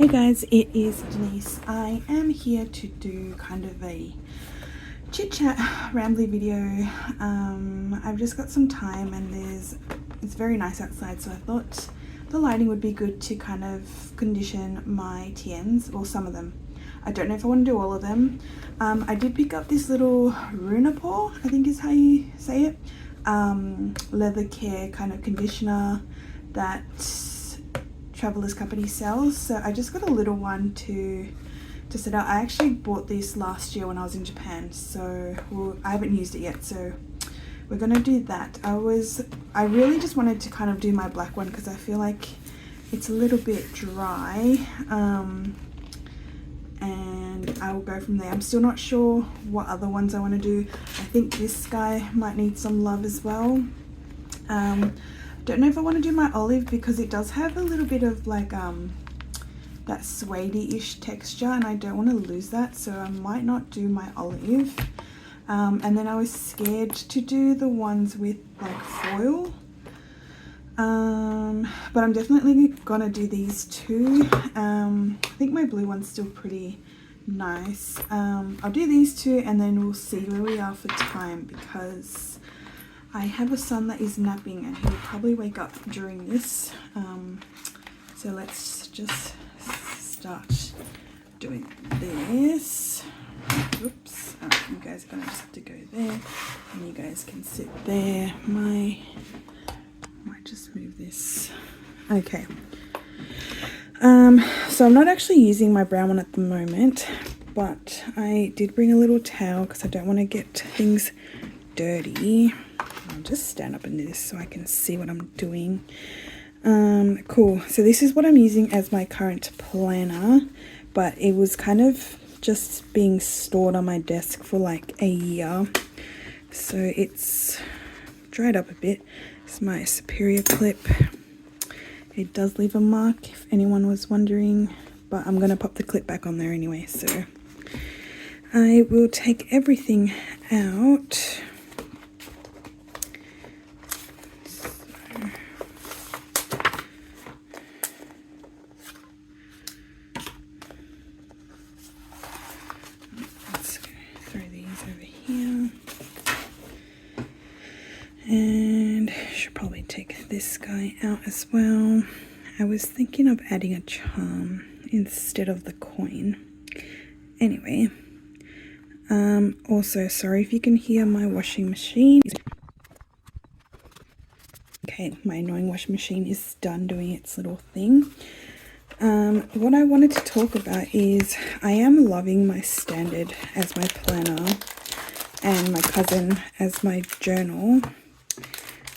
Hey guys, it is Denise. I am here to do kind of a chit chat rambly video. I've just got some time and it's very nice outside, so I thought the lighting would be good to kind of condition my TNs, or some of them. I don't know if I want to do all of them. I did pick up this little Runapore, I think is how you say it, leather care kind of conditioner that Travelers Company sells. So I just got a little one to set out. I actually bought this last year when I was in Japan, so I haven't used it yet, so we're gonna do that. I really just wanted to kind of do my black one because I feel like it's a little bit dry, and I will go from there. I'm still not sure what other ones I want to do. I think this guy might need some love as well. Don't know if I want to do my olive because it does have a little bit of like that suede-ish texture, and I don't want to lose that, so I might not do my olive. And then I was scared to do the ones with like foil, but I'm definitely gonna do these two. I think my blue one's still pretty nice. I'll do these two and then we'll see where we are for time, because I have a son that is napping and he'll probably wake up during this. So let's just start doing this. Oops, you guys are gonna just have to go there and you guys can sit there. Might just move this. Okay. So I'm not actually using my brown one at the moment, but I did bring a little towel because I don't want to get things dirty. I'll just stand up and do this so I can see what I'm doing. Cool. So this is what I'm using as my current planner, but it was kind of just being stored on my desk for like a year, so it's dried up a bit. It's my Superior clip. It does leave a mark if anyone was wondering, but I'm gonna pop the clip back on there anyway, so I will take everything out. And should probably take this guy out as well. I was thinking of adding a charm instead of the coin. Anyway, also sorry if you can hear my washing machine. Okay, my annoying washing machine is done doing its little thing. What I wanted to talk about is I am loving my standard as my planner and my cousin as my journal.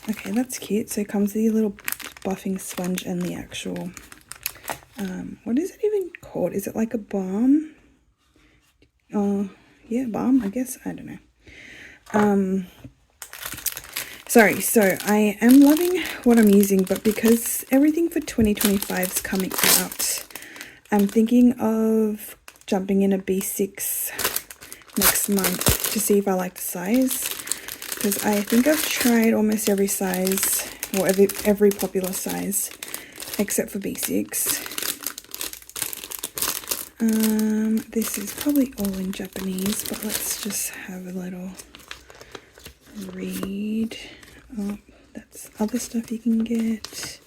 Okay, that's cute. So it comes with a little buffing sponge and the actual, what is it even called? Is it like a balm? Yeah, balm, I guess. I don't know. Sorry, so I am loving what I'm using, but because everything for 2025 is coming out, I'm thinking of jumping in a B6 next month to see if I like the size. Because I think I've tried almost every size, or every popular size, except for B6. This is probably all in Japanese, but let's just have a little read. Oh, that's other stuff you can get.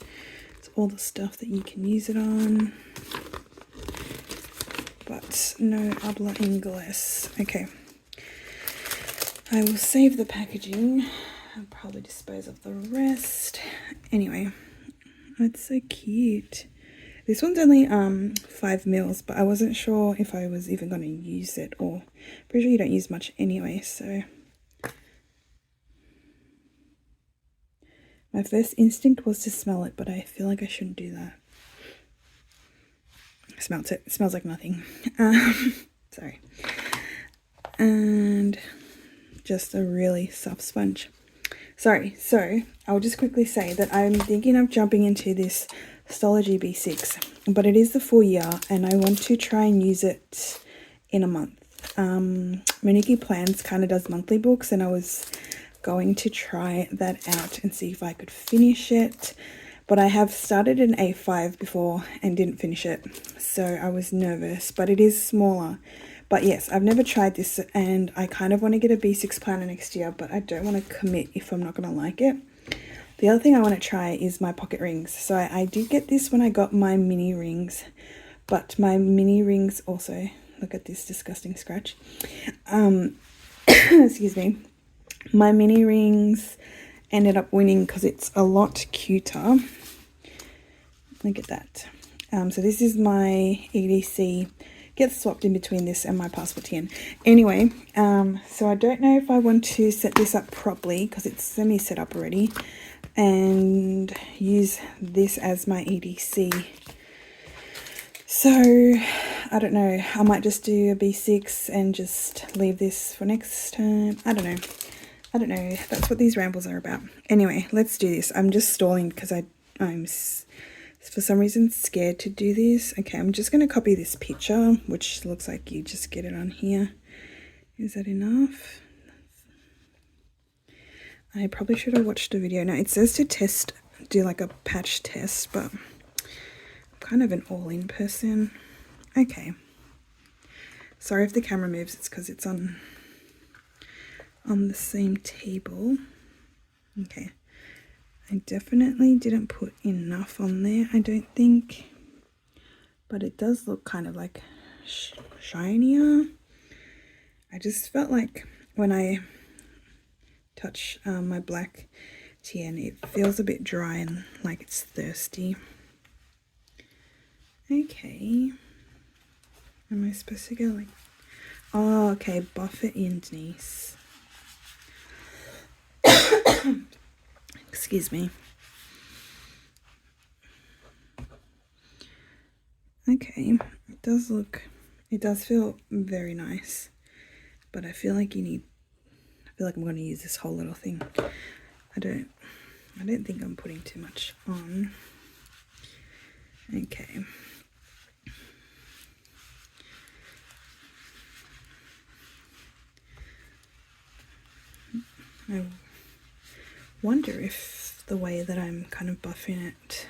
It's all the stuff that you can use it on, but no habla inglés. Okay. I will save the packaging. I'll probably dispose of the rest. Anyway, it's so cute. This one's only 5 mils, but I wasn't sure if I was even going to use it, or pretty sure you don't use much anyway, so. My first instinct was to smell it, but I feel like I shouldn't do that. I smelt it. It smells like nothing. Sorry. And just a really soft sponge. Sorry, so I'll just quickly say that I'm thinking of jumping into this Stology B6, but it is the full year and I want to try and use it in a month. Monique Plans kind of does monthly books, and I was going to try that out and see if I could finish it, but I have started an A5 before and didn't finish it, so I was nervous, but it is smaller. But yes, I've never tried this, and I kind of want to get a B6 planner next year, but I don't want to commit if I'm not going to like it. The other thing I want to try is my pocket rings. So I did get this when I got my mini rings, but my mini rings also, look at this disgusting scratch. Excuse me. My mini rings ended up winning because it's a lot cuter. Look at that. So this is my EDC. Gets swapped in between this and my passport TN. Anyway, so I don't know if I want to set this up properly because it's semi set up already, and use this as my EDC. So I don't know, I might just do a B6 and just leave this for next time. I don't know. That's what these rambles are about. Anyway, let's do this. I'm just stalling because I'm for some reason scared to do this. Okay, I'm just going to copy this picture, which looks like you just get it on here. Is that enough? I probably should have watched a video. Now it says to do like a patch test, but I'm kind of an all-in person. Okay. Sorry if the camera moves, it's because it's on the same table. Okay. I definitely didn't put enough on there, I don't think, but it does look kind of like shinier. I just felt like when I touch my black TN, it feels a bit dry and like it's thirsty. Okay, am I supposed to go like, oh okay, buff it in, Denise. Excuse me. Okay, it does feel very nice, but I feel like I'm going to use this whole little thing. I don't think I'm putting too much on. Okay. I wonder if the way that I'm kind of buffing it,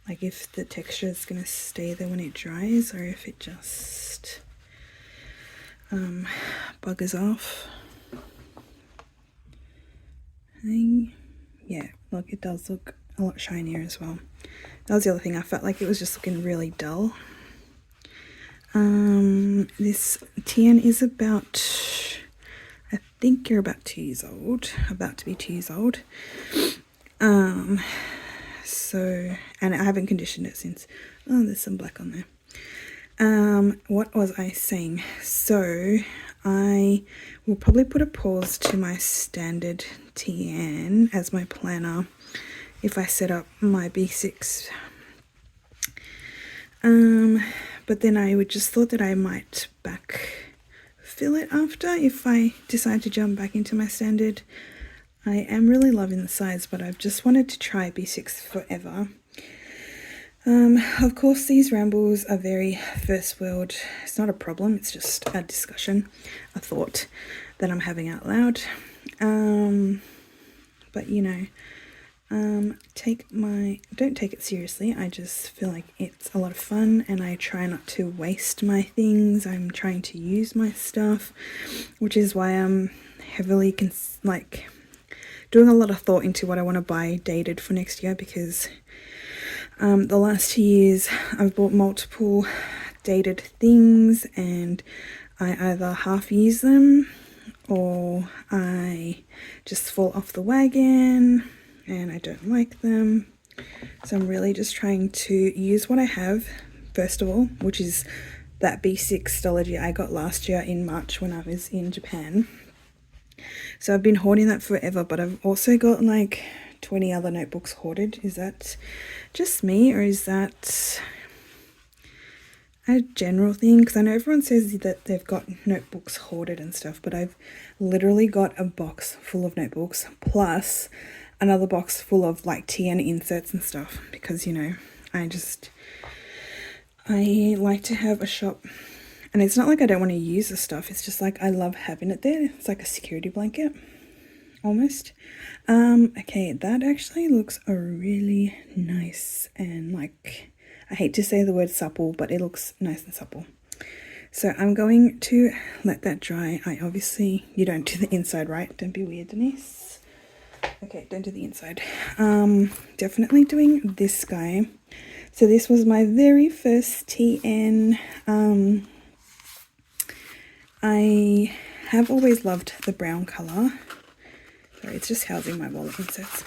like if the texture is going to stay there when it dries, or if it just buggers off. Yeah, look, it does look a lot shinier as well. That was the other thing, I felt like it was just looking really dull. This TN is about, I think you're about 2 years old, about to be 2 years old. So, and I haven't conditioned it since. Oh, there's some black on there. What was I saying? So I will probably put a pause to my standard TN as my planner if I set up my B6. But then I would just thought that I might backfill it after if I decide to jump back into my standard. I am really loving the size, but I've just wanted to try B6 forever. Of course, these rambles are very first world. It's not a problem, it's just a discussion, a thought that I'm having out loud. But you know, don't take it seriously. I just feel like it's a lot of fun, and I try not to waste my things. I'm trying to use my stuff, which is why I'm heavily doing a lot of thought into what I want to buy dated for next year, because the last 2 years I've bought multiple dated things and I either half use them or I just fall off the wagon and I don't like them. So I'm really just trying to use what I have first of all, which is that B6 Stology I got last year in March when I was in Japan. So I've been hoarding that forever, but I've also got like 20 other notebooks hoarded. Is that just me, or is that a general thing? Because I know everyone says that they've got notebooks hoarded and stuff, but I've literally got a box full of notebooks plus another box full of like TN inserts and stuff, because you know, I like to have a shop. And it's not like I don't want to use the stuff, it's just like I love having it there. It's like a security blanket. almost. Okay, that actually looks really nice and like, I hate to say the word supple, but it looks nice and supple. So I'm going to let that dry. You don't do the inside, right? Don't be weird, Denise. Okay, don't do the inside. Definitely doing this guy. So this was my very first TN. I have always loved the brown colour. Sorry, it's just housing my wallet inserts.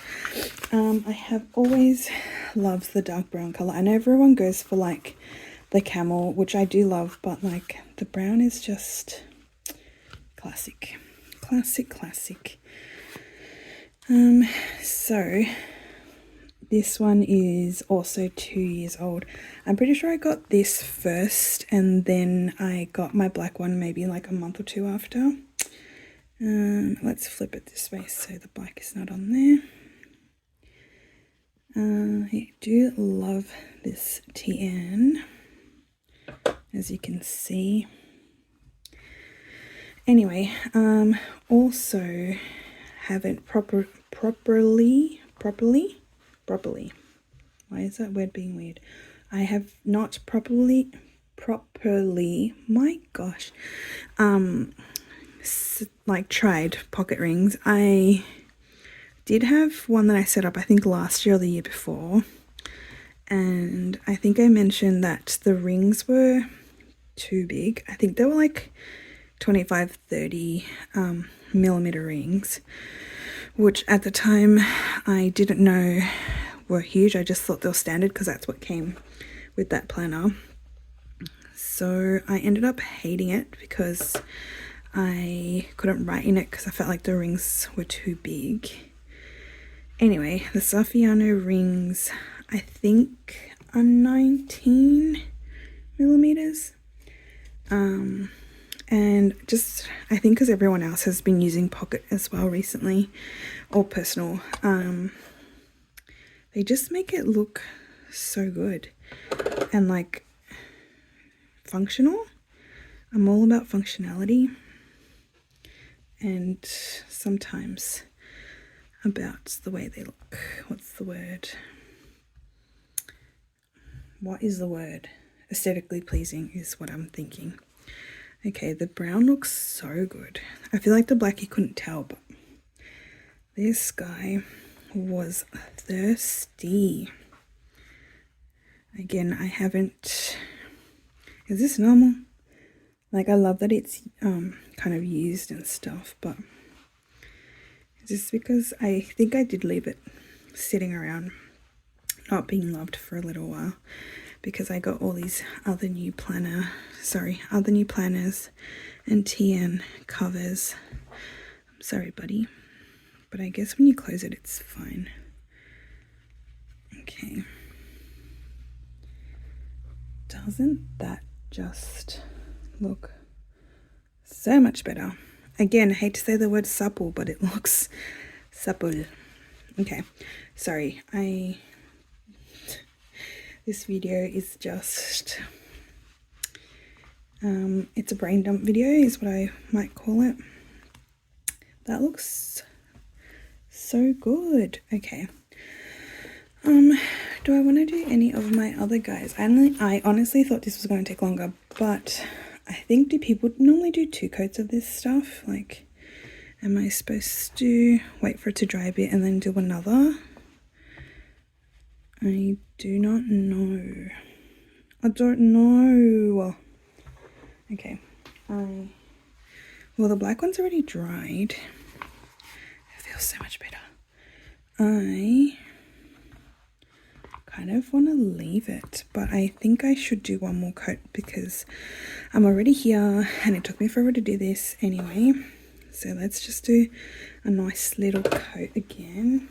I have always loved the dark brown colour. I know everyone goes for like the camel, which I do love, but like the brown is just classic. Classic. So this one is also 2 years old. I'm pretty sure I got this first and then I got my black one maybe like a month or two after. Let's flip it this way so the black is not on there. I do love this TN, as you can see. Anyway, also haven't properly, why is that word being weird? I have not properly, my gosh, like tried pocket rings. I did have one that I set up, I think last year or the year before, and I think I mentioned that the rings were too big. I think they were like 25-30 millimeter rings, which at the time I didn't know were huge. I just thought they were standard because that's what came with that planner. So I ended up hating it because I couldn't write in it because I felt like the rings were too big. Anyway, the Saffiano rings, I think are 19 millimeters. And just, I think because everyone else has been using pocket as well recently, or personal, they just make it look so good and like functional. I'm all about functionality and sometimes about the way they look. What's the word? What is the word? Aesthetically pleasing is what I'm thinking. Okay, the brown looks so good. I feel like the black you couldn't tell, but this guy was thirsty. Again, I haven't... Is this normal? Like, I love that it's kind of used and stuff, but just because I think I did leave it sitting around not being loved for a little while because I got all these other new planners and TN covers. I'm sorry, buddy, but I guess when you close it, it's fine. Okay. Doesn't that just look so much better? Again, I hate to say the word supple, but it looks supple. Okay, sorry, this video is just, it's a brain dump video is what I might call it. That looks so good. Okay. Do I want to do any of my other guys? I honestly thought this was going to take longer, but I think, do people normally do 2 coats of this stuff? Like, am I supposed to wait for it to dry a bit and then do another? I do not know. I don't know. Okay. Well, the black one's already dried. It feels so much better. I kind of want to leave it, but I think I should do one more coat because I'm already here and it took me forever to do this anyway. So let's just do a nice little coat again,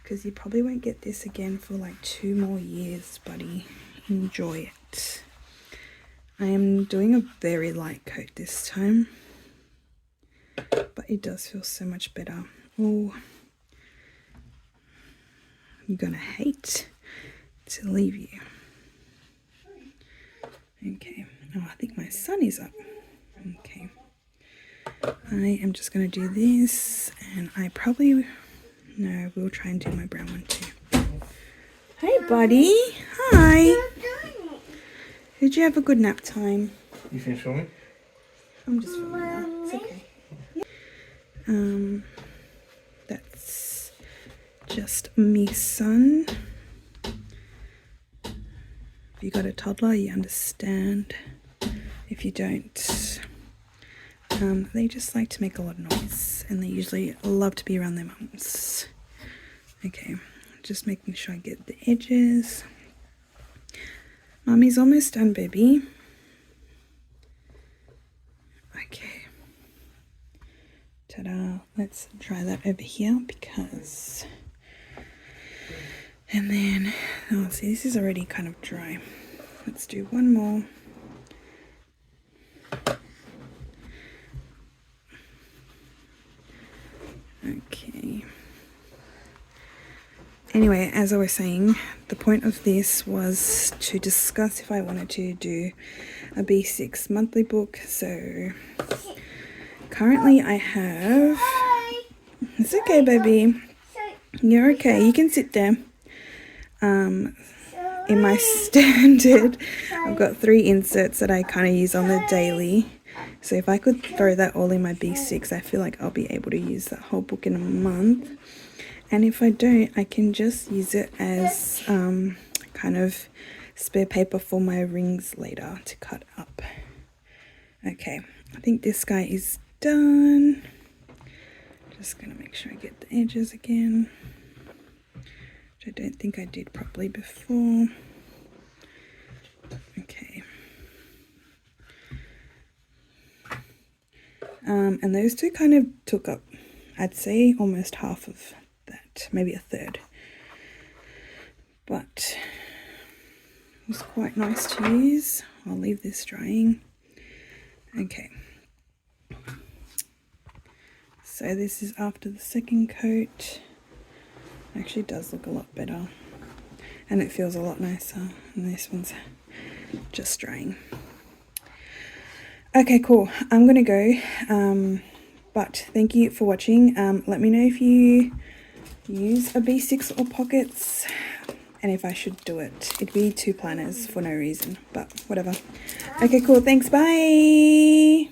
because you probably won't get this again for like 2 more years, buddy. Enjoy it. I am doing a very light coat this time, but it does feel so much better. Oh, you're gonna hate to leave you. Okay. Oh, I think my sun is up. Okay. I am just gonna do this And I probably, no, we'll try and do my brown one too. Hey buddy, hi. Did you have a good nap time? You finished filming? I'm just filming now, it's okay. That's just me son. If you got a toddler, you understand. If you don't, they just like to make a lot of noise, and they usually love to be around their mums. Okay, just making sure I get the edges. Mummy's almost done, baby. Okay. Ta-da. Let's dry that over here because... And then, oh, see, this is already kind of dry. Let's do one more. Okay. Anyway, as I was saying, the point of this was to discuss if I wanted to do a B6 monthly book. So currently I have... It's okay, baby. You're okay. You can sit there. In my standard, I've got 3 inserts that I kind of use on the daily. So if I could throw that all in my B6, I feel like I'll be able to use that whole book in a month. And if I don't, I can just use it as kind of spare paper for my rings later to cut up. Okay, I think this guy is done. Just gonna make sure I get the edges again, which I don't think I did properly before. Okay. And those two kind of took up, I'd say, almost half of that, maybe a third. But it was quite nice to use. I'll leave this drying. Okay. So this is after the second coat. It actually does look a lot better. And it feels a lot nicer. And this one's just drying. Okay, cool. I'm going to go. But thank you for watching. Let me know if you use a B6 or pockets. And if I should do it. It'd be 2 planners for no reason. But whatever. Okay, cool. Thanks. Bye.